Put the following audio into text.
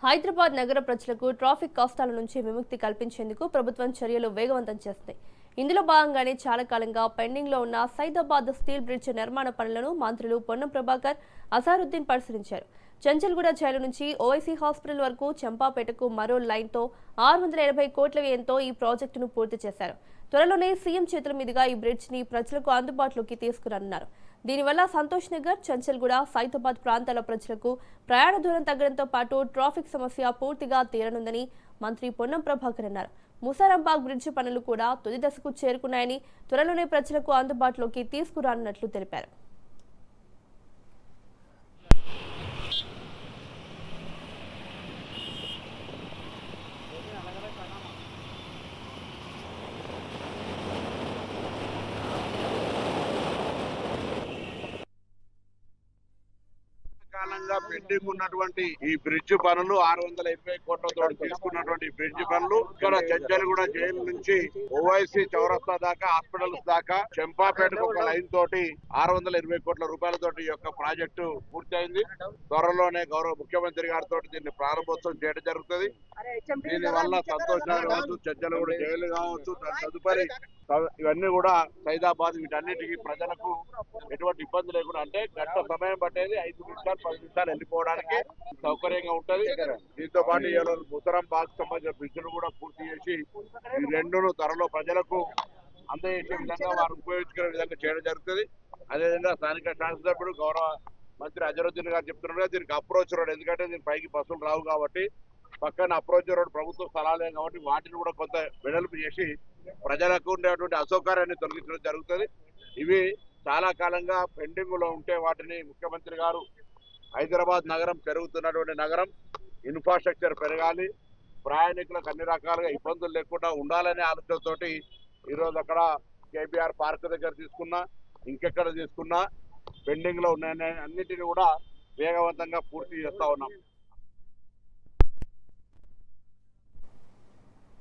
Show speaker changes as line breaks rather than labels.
హైదరాబాద్ నగర ప్రజలకు ట్రాఫిక్ కష్టాల నుంచి విముక్తి కల్పించేందుకు ప్రభుత్వం చర్యలు వేగవంతం చేస్తుంది. ఇందులో భాగంగానే చాలా కాలంగా పెండింగ్ లో ఉన్న సైదాబాద్ స్టీల్ బ్రిడ్జ్ నిర్మాణ పనులను మంత్రులు పొన్నం ప్రభాకర్, అజారుద్దీన్ పరిశీలించారు. చెంచల్గూడ జైలు నుంచి ఓవైసీ హాస్పిటల్ వరకు చంపాపేటకు మరో లైన్తో 680 కోట్ల వ్యయంతో ఈ ప్రాజెక్టును పూర్తి చేశారు. త్వరలోనే సీఎం చేతుల మీదుగా ఈ బ్రిడ్జ్ ని ప్రజలకు అందుబాటులోకి తీసుకురానున్నారు. దీనివల్ల సంతోష్ నగర్, చెంచల్గూడ, సైదాబాద్ ప్రాంతాల ప్రజలకు ప్రయాణ దూరం తగ్గడంతో పాటు ట్రాఫిక్ సమస్య పూర్తిగా తీరనుందని మంత్రి పొన్నం ప్రభాకర్ అన్నారు. ముసారాంబాగ్ బ్రిడ్జ్ పనులు కూడా తుది దశకు చేరుకున్నాయని, త్వరలోనే ప్రజలకు అందుబాటులోకి తీసుకురానున్నట్లు తెలిపారు.
కాలంగా పెండింగ్ ఉన్నటువంటి ఈ బ్రిడ్జ్ పనులు 680 కోట్లతో తీసుకున్నటువంటి బ్రిడ్జ్ పనులు ఇక్కడ చెంచల్గూడ జైలు నుంచి ఓవైసీ చౌరస్తా దాకా, హాస్పిటల్స్ దాకా, చెంపాపేటకు ఒక లైన్ తోటి 620 కోట్ల రూపాయలతోటి యొక్క ప్రాజెక్టు పూర్తయింది. త్వరలోనే గౌరవ ముఖ్యమంత్రి గారితో దీన్ని ప్రారంభోత్సవం చేయడం జరుగుతుంది. దీని వల్ల సంతోష్ నగర్ కావచ్చు, చెంచల్గూడ జైలు కావచ్చు, తదుపరి ఇవన్నీ కూడా సైదాబాద్ వీటన్నిటికీ ప్రజలకు ఎటువంటి ఇబ్బంది లేకుండా, అంటే గంట సమయం పట్టేది 5 నిమిషాలు 10 నిమిషాలు వెళ్ళిపోవడానికి సౌకర్యంగా ఉంటది. దీంతో పాటు ముసారాంబాగ్ సంబంధించిన బ్రిడ్జ్ను కూడా పూర్తి చేసి ఈ రెండును త్వరలో ప్రజలకు అందజేసే విధంగా వారు ఉపయోగించుకునే విధంగా చేయడం జరుగుతుంది. అదేవిధంగా స్థానిక శాసనసభ్యుడు గౌరవ మంత్రి అజరుద్దీన్ గారు చెప్తున్నారు, దీనికి అప్రోచ్ రోడ్, ఎందుకంటే దీని పైకి బస్సులు రావు కాబట్టి పక్కన అప్రోచ్ రోడ్ ప్రభుత్వ స్థలాలే కాబట్టి వాటిని కూడా కొంత వెడల్పు చేసి ప్రజలకు ఉండేటువంటి అసౌకర్యాన్ని తొలగించడం జరుగుతుంది. ఇవి చాలా కాలంగా పెండింగ్ లో ఉంటే వాటిని ముఖ్యమంత్రి గారు హైదరాబాద్ నగరం పెరుగుతున్నటువంటి నగరం, ఇన్ఫ్రాస్ట్రక్చర్ పెరగాలి, ప్రయాణికులకు అన్ని రకాలుగా ఇబ్బందులు లేకుండా ఉండాలనే ఆలోచనతోటి ఈరోజు అక్కడ కేబీఆర్ పార్క్ దగ్గర తీసుకున్నా, ఇంకెక్కడ తీసుకున్నా పెండింగ్ లో ఉన్న అన్నిటిని కూడా వేగవంతంగా పూర్తి చేస్తా ఉన్నాం.